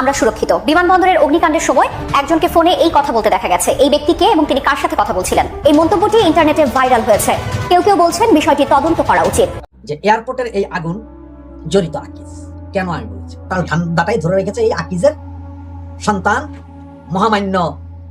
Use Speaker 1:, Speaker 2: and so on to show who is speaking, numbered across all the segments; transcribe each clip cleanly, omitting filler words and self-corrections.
Speaker 1: আমরা সুরক্ষিত। বিমানবন্দরের অগ্নিকাণ্ডের সময় একজনকে ফোনে এই কথা বলতে দেখা গেছে। এই ব্যক্তিকে এবং তিনি কার সাথে কথা বলছিলেন, এই মন্তব্যটি ইন্টারনেটে ভাইরাল হয়েছে। কেউ কেউ বলছেন বিষয়টি তদন্ত করা উচিত।
Speaker 2: যে এয়ারপোর্টের এই আগুন জড়িত আকিজ, কেন আমি বলছি, তার ধান্দাটাই ধরে রেখেছে এই আকিজের সন্তান মহামান্য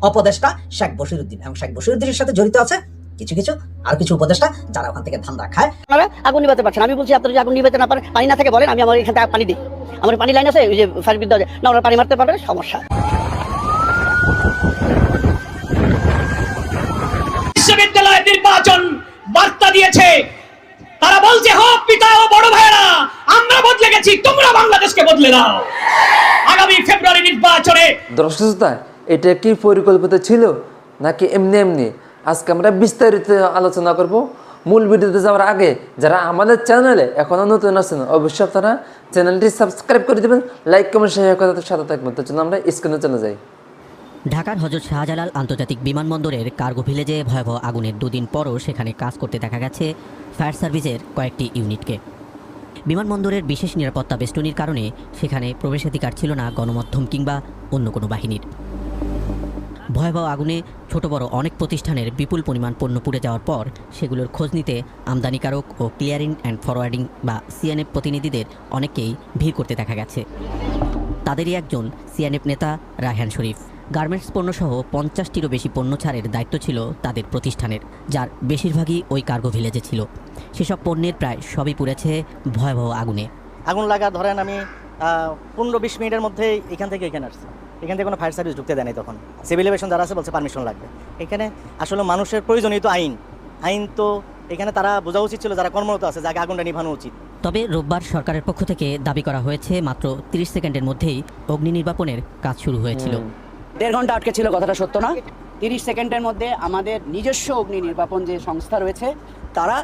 Speaker 2: উপদেষ্টা শেখ বশিরউদ্দিন, এবং শেখ বশিরউদ্দিনের সাথে জড়িত আছে কিছু আর কিছু উপদেষ্টা যারা ওখান থেকে ধান্দা খায়।
Speaker 3: আপনারা আগুন নিভাতে পারছেন, আমি বলছি আপনারা যদি আগুন নিভাতে না পারেন, পানি না থাকে বলেন, আমি আমার এখান থেকে পানি দিই। আমার পানি লাইন আছে, ওই যে ফায়ার ব্রিগেড না, ওরা পানি মারতে পারবে, সমস্যা।
Speaker 4: বিশ্ববিদ্যালয়ের নির্বাচন বার্তা দিয়েছে, তারা বলছে হোক পিতা ও বড় ভাইরা, আমরা বদলে গেছি, তোমরা বাংলাদেশকে বদলে দাও। আগামী ফেব্রুয়ারি নির্বাচনে
Speaker 5: দর্শকতা এটা কি পরিকল্পিত ছিল নাকি এমনি এমনি, আজকে আমরা বিস্তারিত আলোচনা করব। মূল ভিডিওতে যাওয়ার আগে যারা আমাদের চ্যানেলে এখনও নতুন আছেন অবশ্যই আপনারা চ্যানেলটি সাবস্ক্রাইব করে দেবেন, লাইক কমেন্ট শেয়ার করে সাথে থাকবেন। তার জন্য আমরা স্ক্রিনে চলে যাই।
Speaker 6: ঢাকার হযরত শাহজালাল আন্তর্জাতিক বিমানবন্দরের কার্গো ভিলেজে ভয়াবহ আগুনের দুদিন পরও সেখানে কাজ করতে দেখা গেছে ফায়ার সার্ভিসের কয়েকটি ইউনিটকে। বিমানবন্দরের বিশেষ নিরাপত্তা বেষ্টনীর কারণে সেখানে প্রবেশাধিকার ছিল না গণমাধ্যম কিংবা অন্য কোনো বাহিনীর। ভয়াবহ আগুনে ছোট বড় অনেক প্রতিষ্ঠানের বিপুল পরিমাণ পণ্য পুড়ে যাওয়ার পর সেগুলোর খোঁজ নিতে আমদানিকারক ও ক্লিয়ারিং অ্যান্ড ফরওয়ার্ডিং বা সিএনএফ প্রতিনিধিদের অনেককেই ভিড় করতে দেখা গেছে। তাদেরই একজন সিএনএফ নেতা রায়হান শরীফ। গার্মেন্টস পণ্যসহ 50টিরও বেশি পণ্য ছাড়ের দায়িত্ব ছিল তাদের প্রতিষ্ঠানের, যার বেশিরভাগই ওই কার্গো ভিলেজে ছিল। সেসব পণ্যের প্রায় সবই পুড়েছে ভয়াবহ আগুনে।
Speaker 3: আগুন লাগা ধরেন আমি 15-20 মিনিটের মধ্যে এখান থেকে এখানে আসছি। এখান থেকে কোনো ফায়ার সার্ভিস ঢুকতে দেয়নি। তখন সিভিল এভিয়েশন যারা আছে বলছে পারমিশন লাগবে। এখানে আসলে মানুষের প্রয়োজনীয় আইন তো এখানে তারা বোঝা উচিত ছিল, যারা কর্মরত আছে, যাকে আগুনটা নিভানো উচিত।
Speaker 6: তবে রোববার সরকারের পক্ষ থেকে দাবি করা হয়েছে মাত্র 30 সেকেন্ডের মধ্যেই অগ্নি নির্বাপনের কাজ শুরু হয়েছিল।
Speaker 7: 1.5 ঘন্টা আটকে ছিল, কথাটা সত্য না। 30 সেকেন্ডের মধ্যে আমাদের নিজস্ব অগ্নি নির্বাপন যে সংস্থা রয়েছে তারা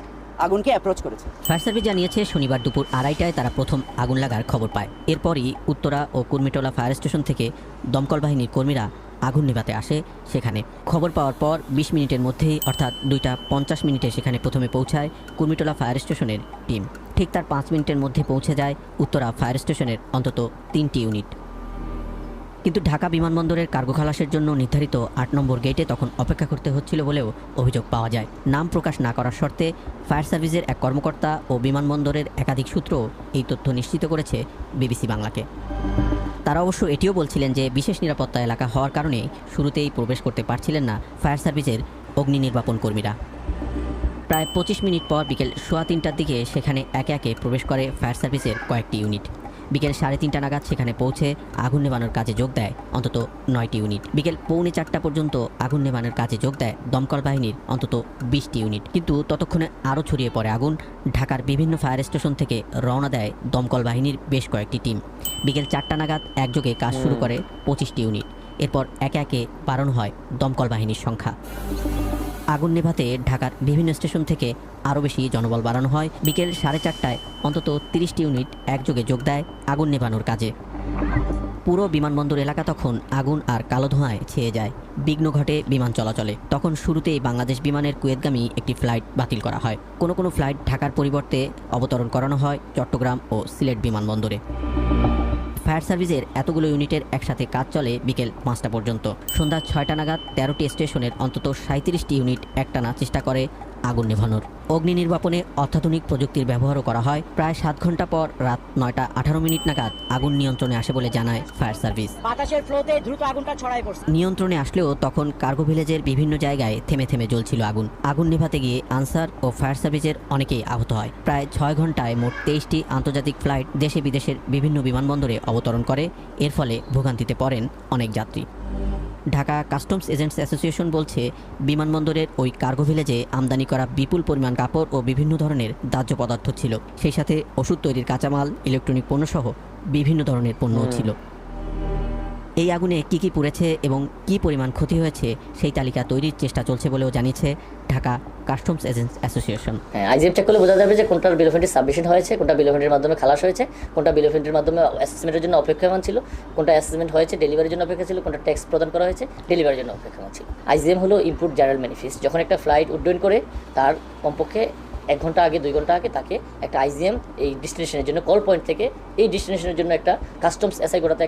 Speaker 7: আগুনকে অ্যাপ্রোচ করেছে।
Speaker 6: ফায়ার সার্ভিস জানিয়েছে শনিবার দুপুর 2:30টায় তারা প্রথম আগুন লাগার খবর পায়। এরপরই উত্তরা ও কুর্মিটোলা ফায়ার স্টেশন থেকে দমকল বাহিনীর কর্মীরা আগুন নেভাতে আসে সেখানে। খবর পাওয়ার পর 20 মিনিটের মধ্যেই অর্থাৎ 2:50 সেখানে প্রথমে পৌঁছায় কুর্মিটোলা ফায়ার স্টেশনের টিম। ঠিক তার 5 মিনিটের মধ্যে পৌঁছে যায় উত্তরা ফায়ার স্টেশনের অন্তত 3টি ইউনিট। কিন্তু ঢাকা বিমানবন্দরের কার্গো খালাসের জন্য নির্ধারিত 8 নম্বর গেটে তখন অপেক্ষা করতে হচ্ছিল বলেও অভিযোগ পাওয়া যায়। নাম প্রকাশ না করার শর্তে ফায়ার সার্ভিসের এক কর্মকর্তা ও বিমানবন্দরের একাধিক সূত্র এই তথ্য নিশ্চিত করেছে বিবিসি বাংলাকে। তারা অবশ্য এটিও বলছিলেন যে বিশেষ নিরাপত্তা এলাকা হওয়ার কারণে শুরুতেই প্রবেশ করতে পারছিলেন না ফায়ার সার্ভিসের অগ্নি নির্বাপন কর্মীরা। প্রায় 25 মিনিট পর বিকেল 3:15টার দিকে সেখানে একে একে প্রবেশ করে ফায়ার সার্ভিসের কয়েকটি ইউনিট। বিকেল 3:30 নাগাদ সেখানে পৌঁছে আগুন নেভানোর কাজে যোগ দেয় অন্তত 9টি ইউনিট। বিকেল 3:45 পর্যন্ত আগুন নেভানোর কাজে যোগ দেয় দমকল বাহিনীর অন্তত 20টি ইউনিট। কিন্তু ততক্ষণে আরও ছড়িয়ে পড়ে আগুন। ঢাকার বিভিন্ন ফায়ার স্টেশন থেকে রওনা দেয় দমকল বাহিনীর বেশ কয়েকটি টিম। বিকেল 4টা নাগাদ একযোগে কাজ শুরু করে 25টি ইউনিট। এরপর একে একে বাড়ানো হয় দমকল বাহিনীর সংখ্যা। আগুন নেভাতে ঢাকার বিভিন্ন স্টেশন থেকে আরও বেশি জনবল বাড়ানো হয়। বিকেল 4:30টায় অন্তত 30টি ইউনিট একযোগে যোগ দেয় আগুন নেভানোর কাজে। পুরো বিমানবন্দর এলাকা তখন আগুন আর কালো ধোঁয়ায় ছেয়ে যায়। বিঘ্ন ঘটে বিমান চলাচলে। তখন শুরুতেই বাংলাদেশ বিমানের কুয়েতগামী একটি ফ্লাইট বাতিল করা হয়। কোনো ফ্লাইট ঢাকার পরিবর্তে অবতরণ করানো হয় চট্টগ্রাম ও সিলেট বিমানবন্দরে। ফায়ার সার্ভিসের এতগুলো ইউনিটের একসাথে কাজ চলে বিকেল 5টা পর্যন্ত। সন্ধ্যা 6টা নাগাদ 13টি স্টেশনের অন্তত 37টি ইউনিট একটানা চেষ্টা করে আগুন নেভানোর। অগ্নি নির্বাপনে অত্যাধুনিক প্রযুক্তির ব্যবহারও করা হয়। প্রায় 7 ঘন্টা পর রাত 9:18 নাগাদ আগুন নিয়ন্ত্রণে আসে বলে জানায় ফায়ার সার্ভিস।
Speaker 7: বাতাসের ফ্লোতে দ্রুত আগুনটা ছড়ায় পড়ছে।
Speaker 6: নিয়ন্ত্রণে আসলেও তখন কার্গো ভিলেজের বিভিন্ন জায়গায় থেমে থেমে জ্বলছিল আগুন। আগুন নেভাতে গিয়ে আনসার ও ফায়ার সার্ভিসের অনেকেই আহত হয়। প্রায় 6 ঘন্টায় মোট 23টি আন্তর্জাতিক ফ্লাইট দেশে বিদেশের বিভিন্ন বিমানবন্দরে অবতরণ করে। এর ফলে ভোগান্তিতে পড়েন অনেক যাত্রী। ঢাকা কাস্টমস এজেন্টস অ্যাসোসিয়েশন বলছে বিমানবন্দরের ওই কার্গো ভিলেজে আমদানি করা বিপুল পরিমাণ কাপড় ও বিভিন্ন ধরনের দাহ্য পদার্থ ছিল। সেই সাথে ওষুধ তৈরির কাঁচামাল, ইলেকট্রনিক পণ্যসহ বিভিন্ন ধরনের পণ্যও ছিল। এই আগুনে কি কি পুড়েছে এবং কি পরিমাণ ক্ষতি হয়েছে সেই তালিকা তৈরির চেষ্টা চলছে বলেও জানিয়েছে Dhaka customs agents association.
Speaker 8: IGF check করলে বোঝা যাবে যে কোনটার বিল অফ এন্ট্রি সাবমিশন হয়েছে, কোনটা বিল অফ এন্ট্রির মাধ্যমে খালাস হয়েছে, কোনটা বিল অফ এন্ট্রির মাধ্যমে অ্যাসেসমেন্টের জন্য অপেক্ষমান ছিল, কোনটা অ্যাসেসমেন্ট হয়েছে ডেলিভারির জন্য অপেক্ষা ছিল, কোনটা ট্যাক্স প্রদান করা হয়েছে ডেলিভারির জন্য অপেক্ষমান ছিল। আইজিএম হলো ইনপুট জেনারেল ম্যানিফেস্ট। যখন একটা ফ্লাইট উড্ডয়ন করে তার কমপক্ষে 1 ঘন্টা আগে 2 ঘন্টা আগে তাকে একটা আইজিএম এই ডেস্টিনেশনের জন্য কল পয়েন্ট থেকে এই ডেস্টিনেশনের জন্য একটা কাস্টমস এসআই করাতে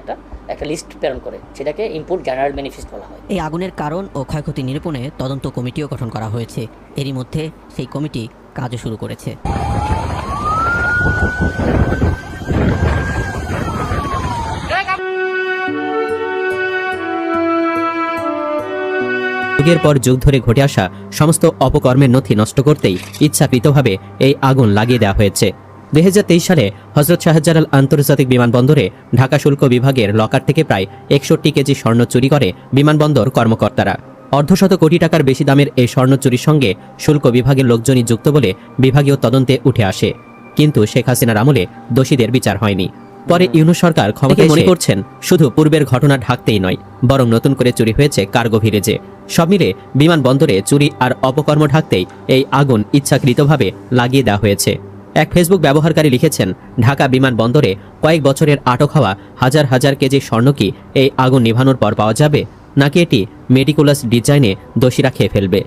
Speaker 8: একটা লিস্ট প্রেরণ করে, সেটাকে ইম্পোর্ট জেনারেল ম্যানিফেস্ট বলা হয়।
Speaker 6: এই আগুনের কারণ ও ক্ষয়ক্ষতি নিরূপণে তদন্ত কমিটিও গঠন করা হয়েছে। এরই মধ্যে সেই কমিটি কাজও শুরু করেছে।
Speaker 9: যুগের পর যুগ ধরে ঘটে আসা সমস্ত অপকর্মের নথি নষ্ট করতেই ইচ্ছাকৃতভাবে এই আগুন লাগিয়ে দেওয়া হয়েছে। 2023 সালে হযরত শাহজালাল আন্তর্জাতিক বিমানবন্দরে ঢাকা শুল্ক বিভাগের লকার থেকে প্রায় 61 কেজি স্বর্ণ চুরি করে বিমানবন্দর কর্মকর্তারা। অর্ধশত কোটি টাকার বেশি দামের এই স্বর্ণ চুরির সঙ্গে শুল্ক বিভাগের লোকজনই যুক্ত বলে বিভাগীয় তদন্তে উঠে আসে। কিন্তু শেখ হাসিনার আমলে দোষীদের বিচার হয়নি। পরে ইউনূস সরকার ক্ষমতায় মনে করছেন শুধু পূর্বের ঘটনা ঢাকতেই নয়, বরং নতুন করে চুরি হয়েছে কার্গো ভিলেজে। সব মিলে বিমানবন্দরে চুরি আর অপকর্ম ঢাকতেই এই আগুন ইচ্ছাকৃতভাবে লাগিয়ে দেওয়া হয়েছে। এক ফেসবুক ব্যবহারকারী লিখেছেন, ঢাকা বিমানবন্দরে কয়েক বছরের আটক হওয়া হাজার হাজার কেজি স্বর্ণ কি এই আগুন নিভানোর পর পাওয়া যাবে, নাকি এটি মেটিকুলাস ডিজাইনে দোষীরা খেয়ে ফেলবে?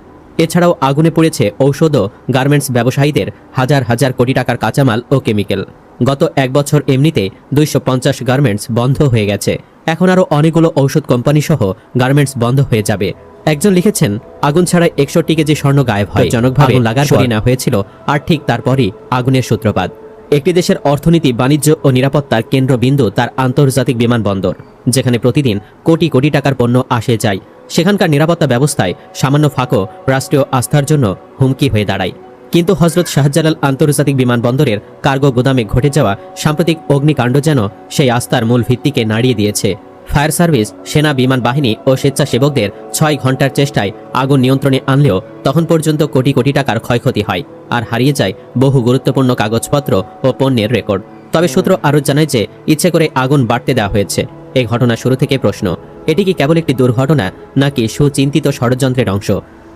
Speaker 9: এছাড়াও আগুনে পড়েছে ঔষধ ও গার্মেন্টস ব্যবসায়ীদের হাজার হাজার কোটি টাকার কাঁচামাল ও কেমিক্যাল। গত 1 বছর এমনিতে 250 গার্মেন্টস বন্ধ হয়ে গেছে। এখন আরও অনেকগুলো ঔষধ কোম্পানি সহ গার্মেন্টস বন্ধ হয়ে যাবে। একজন লিখেছেন, আগুন ছাড়াই 61 কেজি স্বর্ণ গায়েব হয়, জনকভাবে লাগার সরিয়ে নেওয়া হয়েছিল, আর ঠিক তারপরই আগুনের সূত্রপাত। একটি দেশের অর্থনীতি, বাণিজ্য ও নিরাপত্তার কেন্দ্রবিন্দু তার আন্তর্জাতিক বিমানবন্দর, যেখানে প্রতিদিন কোটি কোটি টাকার পণ্য আসে যায়। সেখানকার নিরাপত্তা ব্যবস্থায় সামান্য ফাঁকও রাষ্ট্রীয় আস্থার জন্য হুমকি হয়ে দাঁড়ায়। কিন্তু হযরত শাহজালাল আন্তর্জাতিক বিমানবন্দরের কার্গো গোদামে ঘটে যাওয়া সাম্প্রতিক অগ্নিকাণ্ড যেন সেই আস্থার মূল ভিত্তিকে নাড়িয়ে দিয়েছে। ফায়ার সার্ভিস, সেনা, বিমান বাহিনী ও স্বেচ্ছাসেবকদের 6 ঘন্টার চেষ্টায় আগুন নিয়ন্ত্রণে আনলেও তখন পর্যন্ত কোটি কোটি টাকার ক্ষয়ক্ষতি হয়, আর হারিয়ে যায় বহু গুরুত্বপূর্ণ কাগজপত্র ও পণ্যের রেকর্ড। তবে সূত্র আরও জানায় যে ইচ্ছে করে আগুন বাড়তে দেওয়া হয়েছে। এই ঘটনা শুরু থেকে প্রশ্ন, এটি কি কেবল একটি দুর্ঘটনা, নাকি সুচিন্তিত ষড়যন্ত্রের অংশ?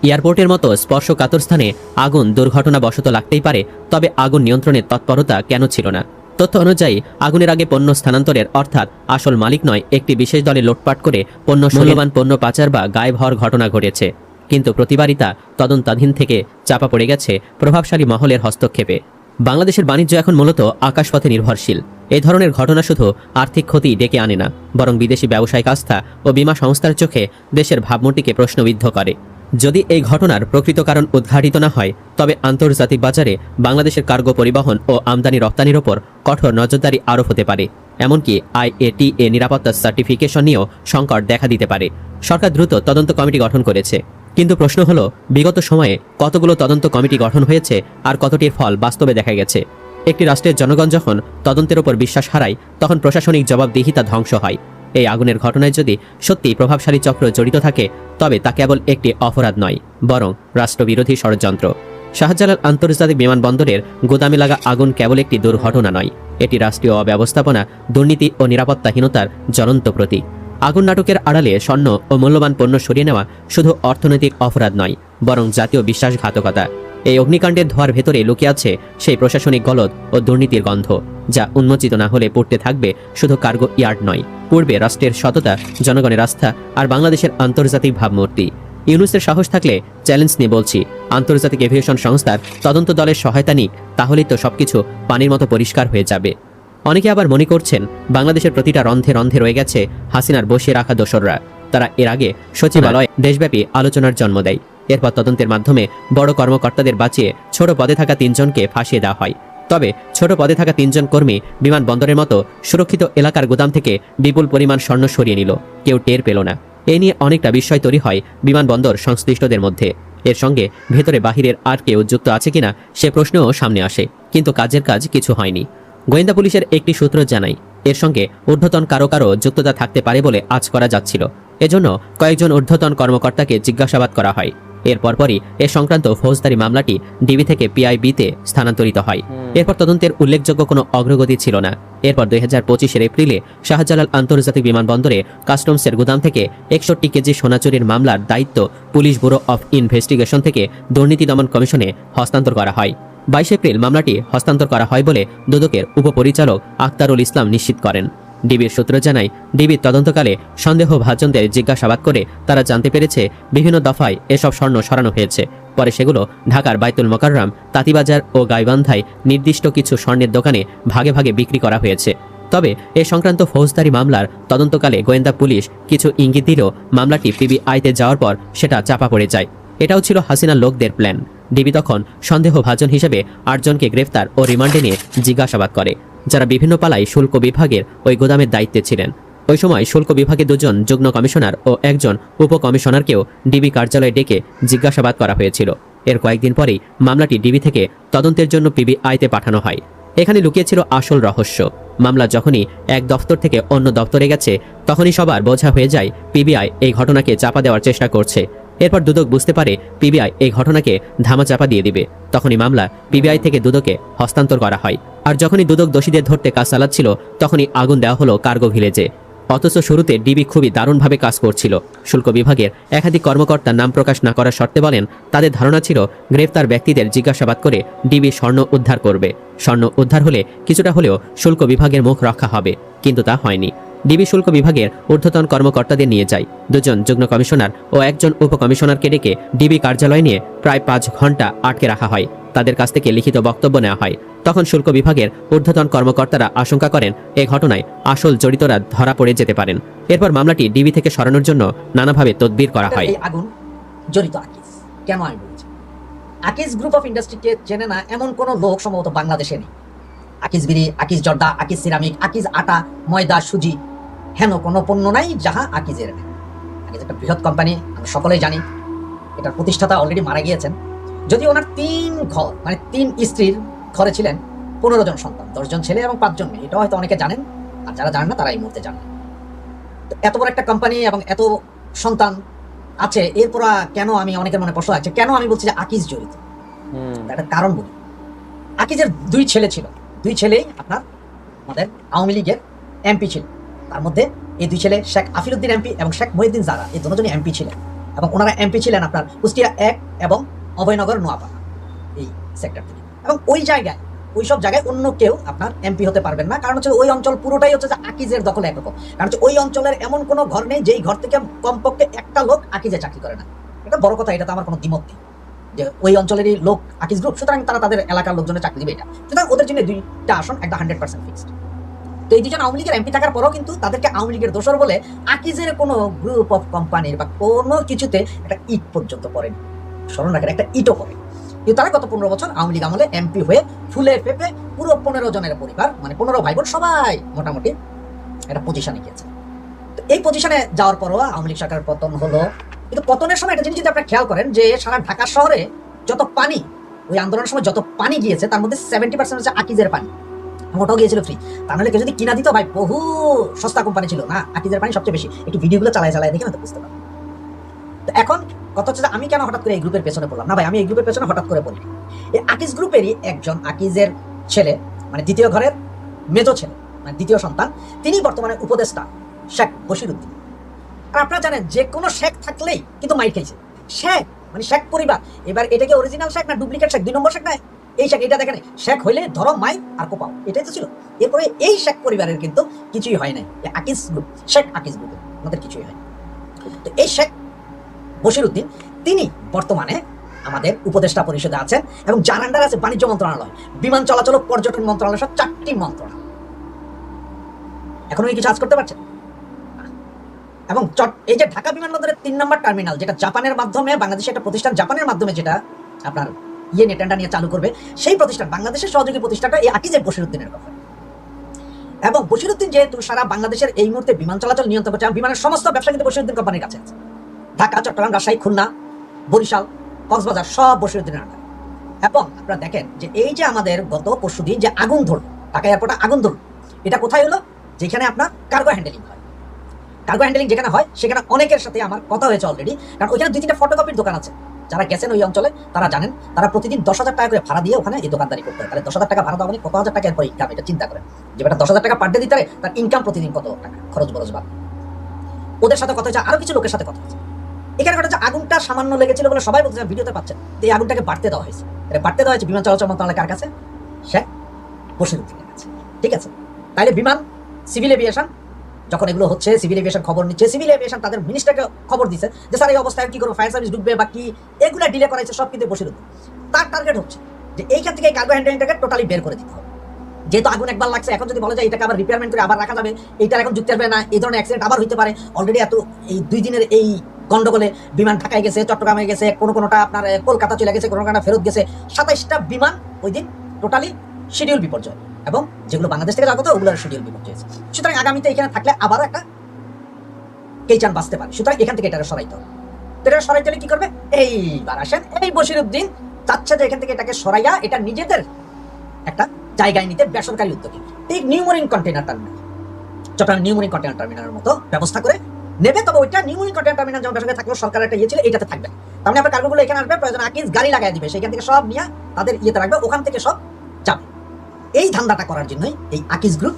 Speaker 9: এয়ারপোর্টের মতো স্পর্শকাতর স্থানে আগুন দুর্ঘটনাবশত লাগতেই পারে, তবে আগুন নিয়ন্ত্রণের তৎপরতা কেন ছিল না? তথ্য অনুযায়ী আগুনের আগে পণ্য স্থানান্তরের, অর্থাৎ আসল মালিক নয়, একটি বিশেষ দলে লুটপাট করে মূল্যবান পণ্য পাচার বা গায়েব হওয়ার ঘটনা ঘটেছে। কিন্তু প্রতিবারই তা তদন্তাধীন থেকে চাপা পড়ে গেছে প্রভাবশালী মহলের হস্তক্ষেপে। বাংলাদেশের বাণিজ্য এখন মূলত আকাশপথে নির্ভরশীল। এই ধরনের ঘটনা শুধু আর্থিক ক্ষতি ডেকে আনে না, বরং বিদেশি ব্যবসায়িক আস্থা ও বীমা সংস্থার চোখে দেশের ভাবমূর্তিকে প্রশ্নবিদ্ধ করে। যদি এই ঘটনার প্রকৃত কারণ উদ্ঘাটিত না হয়, তবে আন্তর্জাতিক বাজারে বাংলাদেশের কার্গো পরিবহন ও আমদানি রপ্তানির ওপর কঠোর নজরদারি আরোপ হতে পারে। এমনকি IATA নিরাপত্তা সার্টিফিকেশন নিয়েও সংকট দেখা দিতে পারে। সরকার দ্রুত তদন্ত কমিটি গঠন করেছে, কিন্তু প্রশ্ন হলো, বিগত সময়ে কতগুলো তদন্ত কমিটি গঠন হয়েছে আর কতটির ফল বাস্তবে দেখা গেছে? একটি রাষ্ট্রের জনগণ যখন তদন্তের উপর বিশ্বাস হারায়, তখন প্রশাসনিক জবাবদিহিতা ধ্বংস হয়। এই আগুনের ঘটনায় যদি সত্যি প্রভাবশালী চক্র জড়িত থাকে, তবে তা কেবল একটি অপরাধ নয়, বরং রাষ্ট্রবিরোধী ষড়যন্ত্র। শাহজালাল আন্তর্জাতিক বিমানবন্দরের গোদামে লাগা আগুন কেবল একটি দুর্ঘটনা নয়, এটি রাষ্ট্রীয় অব্যবস্থাপনা, দুর্নীতি ও নিরাপত্তাহীনতার জ্বলন্ত প্রতীক। আগুন নাটকের আড়ালে স্বর্ণ ও মূল্যবান পণ্য সরিয়ে নেওয়া শুধু অর্থনৈতিক অপরাধ নয়, বরং জাতীয় বিশ্বাসঘাতকতা। এই অগ্নিকাণ্ডের ধোঁয়ার ভেতরে লুকিয়ে আছে সেই প্রশাসনিক গলদ ও দুর্নীতির গন্ধ, যা উন্মোচিত না হলে পড়তে থাকবে শুধু কার্গো ইয়ার্ড নয়, পূর্বে রাষ্ট্রের সততা, জনগণের আস্থা আর বাংলাদেশের আন্তর্জাতিক ভাবমূর্তি। ইউনূসের সাহস থাকলে চ্যালেঞ্জ নিয়ে বলছি, আন্তর্জাতিক এভিয়েশন সংস্থার তদন্ত দলের সহায়তা নিক, তাহলেই তো সবকিছু পানির মতো পরিষ্কার হয়ে যাবে। অনেকে আবার মনে করছেন, বাংলাদেশের প্রতিটা রন্ধে রন্ধে রয়ে গেছে হাসিনার বসিয়ে রাখা দোসররা। তারা এর আগে সচিবালয় দেশব্যাপী আলোচনার জন্ম দেয়। এরপর তদন্তের মাধ্যমে বড় কর্মকর্তাদের বাঁচিয়ে ছোট পদে থাকা 3 জনকে ফাঁসিয়ে দেওয়া হয়। তবে ছোট পদে থাকা 3 জন কর্মী বিমানবন্দরের মতো সুরক্ষিত এলাকার গোদাম থেকে বিপুল পরিমাণ স্বর্ণ সরিয়ে নিল, কেউ টের পেল না। এ নিয়ে অনেকটা বিস্ময় তৈরি হয় বিমানবন্দর সংশ্লিষ্টদের মধ্যে। এর সঙ্গে ভেতরে বাহিরের আর কেউ যুক্ত আছে কিনা সে প্রশ্নও সামনে আসে, কিন্তু কাজের কাজ কিছু হয়নি। গোয়েন্দা পুলিশের একটি সূত্র জানায়, এর সঙ্গে ঊর্ধ্বতন কারো যুক্ততা থাকতে পারে বলে আজ করা যাচ্ছিল। এজন্য কয়েকজন ঊর্ধ্বতন কর্মকর্তাকে জিজ্ঞাসাবাদ করা হয়। এর পরপরই এ সংক্রান্ত ফৌজদারি মামলাটি ডিবি থেকে PIB-তে স্থানান্তরিত হয়। এরপর তদন্তের উল্লেখযোগ্য কোনো অগ্রগতি ছিল না। এরপর 2025 এপ্রিলে শাহজালাল আন্তর্জাতিক বিমানবন্দরে কাস্টমসের গুদাম থেকে 61 কেজি সোনা চুরির মামলার দায়িত্ব পুলিশ ব্যুরো অফ ইনভেস্টিগেশন থেকে দুর্নীতি দমন কমিশনে হস্তান্তর করা হয়। 22 এপ্রিল মামলাটি হস্তান্তর করা হয় বলে দুদকের উপপরিচালক আখতারুল ইসলাম নিশ্চিত করেন। ডিবির সূত্র জানায়, ডিবির তদন্তকালে সন্দেহভাজনদের জিজ্ঞাসাবাদ করে তারা জানতে পেরেছে বিভিন্ন দফায় এসব স্বর্ণ সরানো হয়েছে। পরে সেগুলো ঢাকার বাইতুল মোকাররম, তাঁতিবাজার ও গাইবান্ধায় নির্দিষ্ট কিছু স্বর্ণের দোকানে ভাগে ভাগে বিক্রি করা হয়েছে। তবে এ সংক্রান্ত ফৌজদারি মামলার তদন্তকালে গোয়েন্দা পুলিশ কিছু ইঙ্গিত দিলেও মামলাটি পিবিআইতে যাওয়ার পর সেটা চাপা পড়ে যায়। এটাও ছিল হাসিনার লোকদের প্ল্যান। ডিবি তখন সন্দেহভাজন হিসেবে 8 জনকে গ্রেফতার ও রিমান্ডে নিয়ে জিজ্ঞাসাবাদ করে, যারা বিভিন্ন পালায় শুল্ক বিভাগের ওই গোদামের দায়িত্বে ছিলেন। ওই সময় শুল্ক বিভাগে 2 জন যুগ্ম কমিশনার ও 1 জন উপকমিশনারকেও ডিবি কার্যালয়ে ডেকে জিজ্ঞাসাবাদ করা হয়েছিল। এর কয়েকদিন পরেই মামলাটি ডিবি থেকে তদন্তের জন্য পিবিআইতে পাঠানো হয়। এখানে লুকিয়েছিল আসল রহস্য। মামলা যখনই এক দফতর থেকে অন্য দফতরে গেছে, তখনই সবার বোঝা হয়ে যায় পিবিআই এই ঘটনাকে চাপা দেওয়ার চেষ্টা করছে। এরপর দুদক বুঝতে পারে পিবিআই এই ঘটনাকে ধামাচাপা দিয়ে দিবে। তখনই মামলা পিবিআই থেকে দুদকে হস্তান্তর করা হয়। আর যখনই দুদক দোষীদের ধরতে কাজ চালাচ্ছিল, তখনই আগুন দেওয়া হলো কার্গো ভিলেজে। অথচ শুরুতে ডিবি খুবই দারুণভাবে কাজ করছিল। শুল্ক বিভাগের একাধিক কর্মকর্তা নাম প্রকাশ না করার শর্তে বলেন, তাদের ধারণা ছিল গ্রেফতার ব্যক্তিদের জিজ্ঞাসাবাদ করে ডিবি স্বর্ণ উদ্ধার করবে। স্বর্ণ উদ্ধার হলে কিছুটা হলেও শুল্ক বিভাগের মুখ রক্ষা হবে, কিন্তু তা হয়নি। ডিবি শুল্ক বিভাগের ঊর্ধ্বতন কর্মকর্তাদের নিয়ে যায়। 2 জন যুগ্ম কমিশনার ও 1 জন উপকমিশনারকে ডেকে ডিবি কার্যালয় নিয়ে প্রায় 5 ঘন্টা আটকে রাখা হয়। তাদের কাছ থেকে লিখিত বক্তব্য নেওয়া হয়। তখন শুল্ক বিভাগের ঊর্ধ্বতন কর্মকর্তারা আশঙ্কা করেন এ ঘটনায় আসল জড়িতরা ধরা পড়ে যেতে পারেন। এরপর মামলাটি ডিবি থেকে সরানোর জন্য নানাভাবে তদবির করা হয়।
Speaker 2: এই আগুন জড়িত আকিজ, কেন আমি বলছি? আকিজ গ্রুপ অফ ইন্ডাস্ট্রিকে চেনে না এমন কোন লোক সম্ভবত বাংলাদেশে নেই। আকিজ বিড়ি, আকিজ জর্দা, আকিজ সিরামিক, আকিজ আটা, ময়দা, সুজি, হেন কোনো পণ্য নাই যাহা আকিজের নেই। আকিজ একটা বৃহৎ কোম্পানি, আমরা সকলেই জানি। এটার প্রতিষ্ঠাতা অলরেডি মারা গিয়েছেন। যদি ওনার 3 ঘর, মানে 3 স্ত্রীর ঘরে ছিলেন 15 জন সন্তান, 10 জন ছেলে এবং 5 জন মেয়ে। এটা হয়তো অনেকে জানেন, আর যারা জানেন না তারা এই মুহূর্তে জানেন। এত বড় একটা কোম্পানি এবং এত সন্তান আছে, এরপর কেন, আমি অনেকের মনে প্রশ্ন আছে, কেন আমি বলছি যে আকিজ জড়িত? একটা কারণ বলি। আকিজের 2 ছেলে ছিল। 2 ছেলেই আপনার আমাদের আওয়ামী লীগের এমপি ছিল। তার মধ্যে এই 2 ছেলে শেখ আফিরউদ্দিন এমপি এবং শেখ মহিউদ্দিন জারা, এই দুজনই এমপি ছিলেন। এবং ওনারা এমপি ছিলেন আপনার কুষ্টিয়া 1 এবং অভয়নগর নোয়াপাড়া এই সেক্টর থেকে। এবং ওই জায়গায়, ওই সব জায়গায় অন্য কেউ আপনার এমপি হতে পারবেন না। কারণ হচ্ছে ওই অঞ্চল পুরোটাই হচ্ছে যে আকিজের দখলে একরকম। কারণ হচ্ছে ওই অঞ্চলের এমন কোনো ঘর নেই যেই ঘর থেকে কমপক্ষে একটা লোক আকিজে চাকরি করে না। এটা বড় কথা, এটা তো আমার কোনো দ্বিমত নেই যে ওই অঞ্চলেরই লোক আকিজ গ্রুপ, সুতরাং তারা তাদের এলাকার লোকজনের চাকরি দিবে। এটা সুতরাং ওদের জন্য 2টা আসন একটা 100% ফিক্সড। তো এই 2 জন আওয়ামী লীগের এমপি থাকার পরও কিন্তু তাদেরকে আওয়ামী লীগের দোসর বলে আকিজের কোনো গ্রুপ অফ কোম্পানির বা কোনো কিছুতে একটা ইট পর্যন্ত পড়েনি। স্মরণ রাখেন, একটা ইটও পড়ে। কিন্তু তারা গত 15 বছর আওয়ামী লীগ আমলে এমপি হয়ে ফুলে ফেপে পুরো 15 জনের পরিবার, মানে 15 ভাই বোন সবাই মোটামুটি একটা পজিশনে গিয়েছে। তো এই পজিশনে যাওয়ার পরও আওয়ামী লীগ সরকারের পতন হলো। কিন্তু পতনের সময় একটা জিনিস যদি আপনারা খেয়াল করেন যে সারা ঢাকা শহরে যত পানি, ওই আন্দোলনের সময় যত পানি গিয়েছে তার মধ্যে 70% হচ্ছে আকিজের পানি। ওটাও গিয়েছিল ফ্রি। তা নাহলে কেউ যদি কিনা দিত, ভাই বহু সস্তা কোম্পানি ছিল না, আকিজের পানি সবচেয়ে বেশি। একটু ভিডিওগুলো চালায় দেখে না তো বুঝতে পারবেন। তো এখন কথা হচ্ছে যে আমি কেন হঠাৎ করে এই গ্রুপের পেছনে পড়লাম? না ভাই, আমি এই গ্রুপের পেছনে হঠাৎ করে পড়ি। এই আকিজ গ্রুপেরই একজন আকিজের ছেলে, মানে দ্বিতীয় ঘরের মেজো ছেলে, মানে দ্বিতীয় সন্তান, তিনি বর্তমানে উপদেষ্টা শেখ বশিরউদ্দিন। আর আপনারা জানেন যে কোনো শেখ থাকলেই কিন্তু মাইর খাইছে। শেখ মানে শেখ পরিবার। এবার এটাকে অরিজিনাল শেখ না ডুপ্লিকেট শেখ, 2 নম্বর শেখ না এই শেখ, এটা দেখেন। শেখ হইলে ধরো মাই আর কোপাও, এটাই তো ছিল। এরপরে এই শেখ পরিবারের কিন্তু কিছুই হয় নাই। আকিজ গ্রুপ, শেখ আকিজ গ্রুপের আমাদের কিছুই হয়। তো এই শেখ বশিরউদ্দিন তিনি বর্তমানে আমাদের উপদেষ্টা পরিষদে আছেন এবং যার আন্ডার আছে বাণিজ্য মন্ত্রণালয়, বিমান চলাচল, পর্যটন মন্ত্রণালয়, সব 4টি মন্ত্রণালয়। এখনো কি কিছু কাজ করতে পারছেন? এবং এই যে ঢাকা বিমানবন্দরের 3 নম্বর টার্মিনাল, যেটা জাপানের মাধ্যমে, বাংলাদেশের একটা প্রতিষ্ঠান জাপানের মাধ্যমে যেটা আপনার টেন্ডার নিয়ে চালু করবে, সেই প্রতিষ্ঠান বাংলাদেশের সহযোগী প্রতিষ্ঠানটা এই আকিজের বশিরউদ্দিনের কথা। এবং বশিরউদ্দিন যেহেতু সারা বাংলাদেশের এই মুহূর্তে বিমান চলাচল নিয়ন্ত্রণ করছে, বিমানের সমস্ত ব্যবসা কিন্তু বশিরউদ্দিন কোম্পানির কাছে আছে। ঢাকা, চট্টগ্রাম, রাজশাহী, খুলনা, বরিশাল, কক্সবাজার সব বশিরউদ্দিনের আন্ডারে। এবং আপনারা দেখেন যে এই যে আমাদের গত পরশুদিন যে আগুন ধরল, ঢাকা এয়ারপোর্টে আগুন ধরল, এটা কোথায় হলো? যেখানে আপনার কার্গো হ্যান্ডেলিং হয়। কার্গো হ্যান্ডেলিং যেখানে হয় সেখানে অনেকের সাথে আমার কথা হয়েছে অলরেডি, কারণ ওইখানে 2-3টা ফটোকপির দোকান আছে। যারা গেছেন ওই অঞ্চলে তারা জানেন, তারা প্রতিদিন 10,000 টাকা করে ভাড়া দিয়ে ওখানে এই দোকানদারি করতে হয়। তাহলে 10,000 টাকা ভাড়া দেওয়া মানে কত হাজার টাকা এরপর ইনকাম, এটা চিন্তা করেন। যে বেটা 10,000 টাকা পার ডে দিতে পারে, তার ইনকাম প্রতিদিন কত টাকা, খরচ বরচ বাদ। ওদের সাথে কথা হয়েছে, আরো কিছু লোকের সাথে কথা হয়েছে। এখানে কথা হচ্ছে আগুনটা সামান্য লেগেছিল বলে সবাই বলছে, ভিডিওতে পাচ্ছেন, এই আগুনটাকে বাড়তে দেওয়া হয়েছে। এটা বাড়তে দেওয়া হয়েছে বিমান চলাচল মন্ত্রণালয় কার কাছে? শেখ বশিরউদ্দিনের কাছে। ঠিক আছে, তাইলে বিমান, সিভিল এভিয়েশন, যখন এগুলো হচ্ছে সিভিল এভিয়েশন খবর নিচ্ছে, সিভিল এভিয়েশন তাদের মিনিস্টারকে খবর দিচ্ছে যে স্যার এই অবস্থায় কি করবো, ফায়ার সার্ভিস ঢুকবে বা কি, এগুলো ডিলে করাইছে সব কিন্তু বসিরুদ্দিন। তার টার্গেট হচ্ছে যে এইখান থেকে কার্গো হ্যান্ডলিংটাকে টোটালি বের করে দিতে হবে। যেহেতু আগুন একবার লাগছে, এখন যদি বলা যায় এটাকে আবার রিপেয়ারমেন্ট করে আবার রাখা যাবে, এইটার এখন যুক্তি আসবে না, এই ধরনের অ্যাক্সিডেন্ট আবার হইতে পারে। অলরেডি এত এই 2 দিনের এই গন্ডগোলে বিমান ঢাকায় গেছে, চট্টগ্রামে গেছে, কোনোটা আপনার কলকাতা চলে গেছে, কোনোটা ফেরত গেছে, 27টা বিমান ওই দিন টোটালি শিডিউল বিপর্যয়, এবং যেগুলো বাংলাদেশ থেকে যাওয়ার কথা ওগুলোর শিডিউল বিপর্যয় হয়েছে। সুতরাং আগামীতে এখানে থাকলে আবার একটা কেইচান বাঁচতে পারে। সুতরাং এখান থেকে এটা সরাইতে হবে। এটা সরাইতে হলে কি করবে? এইবার আসেন, এই বশিরউদ্দিন চাচ্ছে যে এখান থেকে এটাকে সরাইয়া এটা নিজেদের একটা জায়গায় নিতে বেসরকারি উদ্যোগে ঠিক new marine container terminal, Chattogram new marine container টার্মিনালের মতো ব্যবস্থা করে নেবে। তবে ওইটা নিউ মেরিন কন্টেইনার টার্মিনাল যেমন বেসরকারি থাকলেও সরকার একটা ইয়ে ছিল, এটাতে থাকবে। তার মানে আপনার কার্গোগুলো এখানে আসবে, প্রয়োজন আকিজ গাড়ি লাগাই দিবে, সেখান থেকে সব নিয়ে তাদের ইয়েতে রাখবে, ওখান থেকে সব যাবে। এই ধান্দাটা করার জন্যই এই আকিজ গ্রুপ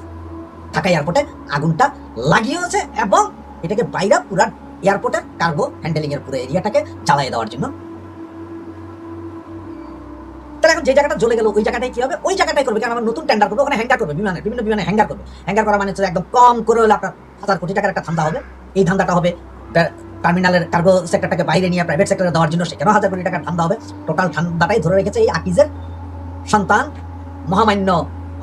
Speaker 2: ঢাকা এয়ারপোর্টে আগুনটা লাগিয়েছে, এবং এটাকে বাইরে পুরা এয়ারপোর্টের কার্গো হ্যান্ডেলিং এর পুরো এরিয়াটাকে জ্বালিয়ে দেওয়ার জন্য। তাহলে এখন যে জায়গাটা জ্বলে গেল ওই জায়গাটাই কি হবে? ওই জায়গাটাই করবে, কারণ আমরা নতুন টেন্ডার করবো, ওখানে হ্যাঙ্গার করবে, বিমানে বিভিন্ন বিমানে হ্যাঙ্গার করবে। হ্যাঙ্গার করা মানে হচ্ছে একদম কম করে হলে আপনার 1000 কোটি টাকার একটা ধান্দা হবে। এই ধান্দাটা হবে টার্মিনালের কার্গো সেক্টরটাকে বাইরে নিয়ে প্রাইভেট সেক্টরে দেওয়ার জন্য, সেখানেও 1000 কোটি টাকার ধান্দা হবে। টোটাল ধান্দাটাই ধরে রেখেছে এই আকিজের সন্তান মহামান্য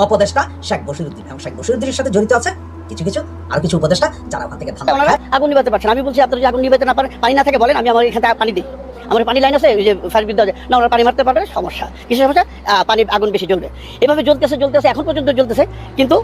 Speaker 2: উপদেষ্টা শেখ বশিরউদ্দিন, এবং শেখ বশিরউদ্দিনের সাথে জড়িত আছে কিছু কিছু আর কিছু উপদেষ্টা যারা ওখান থেকে ধান্দা খায়।
Speaker 10: আগুন নিভাতে পারছেন, আমি বলছি আপনারা যদি আগুন নিভাতে না পারেন, পানি না থাকে বলেন, আমি আমার এখান থেকে পানি দিই। আমার পানি লাইন আছে, ওই যে ফায়ার বিদ্যুৎ না, ওরা পানি মারতে পারবে, সমস্যা কিসের সমস্যা? পানি আগুন বেশি জ্বলবে। এভাবে জ্বলতেছে এখন পর্যন্ত জ্বলতেছে, কিন্তু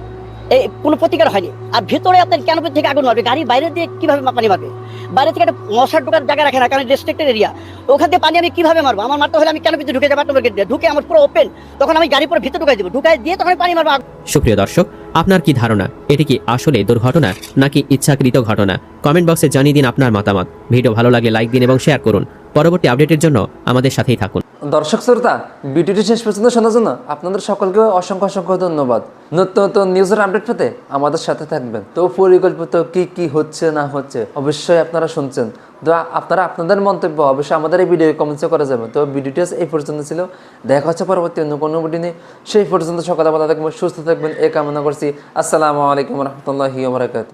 Speaker 10: এই কোনো প্রতিকার হয়নি। আর ভিতরে আপনার ক্যানোপি থেকে আগুন মারবে, গাড়ি বাইরে দিয়ে কিভাবে পানি মারবে? বাইরে থেকে একটা মশার ঢোকার জায়গা রাখে না, কারণ রেস্ট্রিক্টেড এরিয়া, ওখান থেকে পানি আমি কিভাবে মারবো? আমার মারতে হলে আমি ক্যানোপিতে ঢুকে যাবো, গেট দিয়ে ঢুকে আমার পুরো ওপেন, তখন আমি গাড়ি পুরো ভিতরে ঢুকাই দেবো, ঢুকাই দিয়ে তখন পানি মারবো।
Speaker 9: সুপ্রিয় দর্শক, আপনার কি ধারণা, এটি কি আসলে দুর্ঘটনা নাকি ইচ্ছাকৃত ঘটনা? কমেন্ট বক্সে জানিয়ে দিন আপনার মতামত। ভিডিও ভালো লাগে লাইক দিন এবং শেয়ার করুন। পরবর্তী আপডেটের জন্য আমাদের সাথেই থাকুন।
Speaker 5: দর্শক শ্রোতা, ভিডিওটি শেষ পর্যন্ত শোনার জন্য আপনাদের সকলকে অসংখ্য অসংখ্য ধন্যবাদ। নতুন নতুন নিউজের আপডেট পেতে আমাদের সাথে থাকবেন। তো পরিকল্পিত কি হচ্ছে না হচ্ছে অবশ্যই আপনারা শুনছেন, তো আপনারা আপনাদের মন্তব্য অবশ্যই আমাদের এই ভিডিও কমেন্টসে করা যাবে। তো ভিডিওটি এই পর্যন্ত ছিল, দেখা হচ্ছে পরবর্তী অন্য কোনো ভিডিও নিয়ে। সেই পর্যন্ত সকালে ভালো থাকবেন, সুস্থ থাকবেন, এই কামনা করছি। আসসালামু আলাইকুম রহমতুল্লাহি ওয়া বারাকাতুহু।